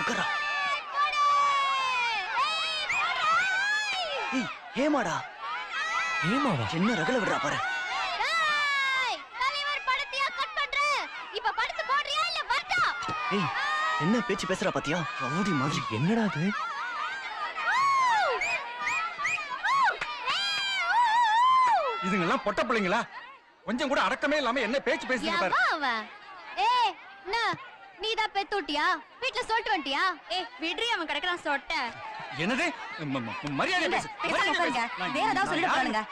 உட்காரா. ஏய் ஹேமாடா. ஹேமாவா? என்ன ரகல விடுறா பாரு. ஏய் என்ன பேச்சு பேசுறா பாத்தியா? ரவுடி மாதிரி. என்னடா அது? இதுங்கெல்லாம் பொட்ட பிள்ளைங்களா? கொஞ்சம் கூட அடக்கமே இல்லாம என்ன பேச்சு பேசுறீங்க பாரு. நீதான் பெத்தூட்டியா? வீட்டுல சொல்லிட்டு வந்துட்டியா? விடுறி, அவன் கிடக்குறான் சொட்ட. என்னது? மரியாதை பேசு. வேற ஏதாவது சொல்லிட்டு போறானுங்க.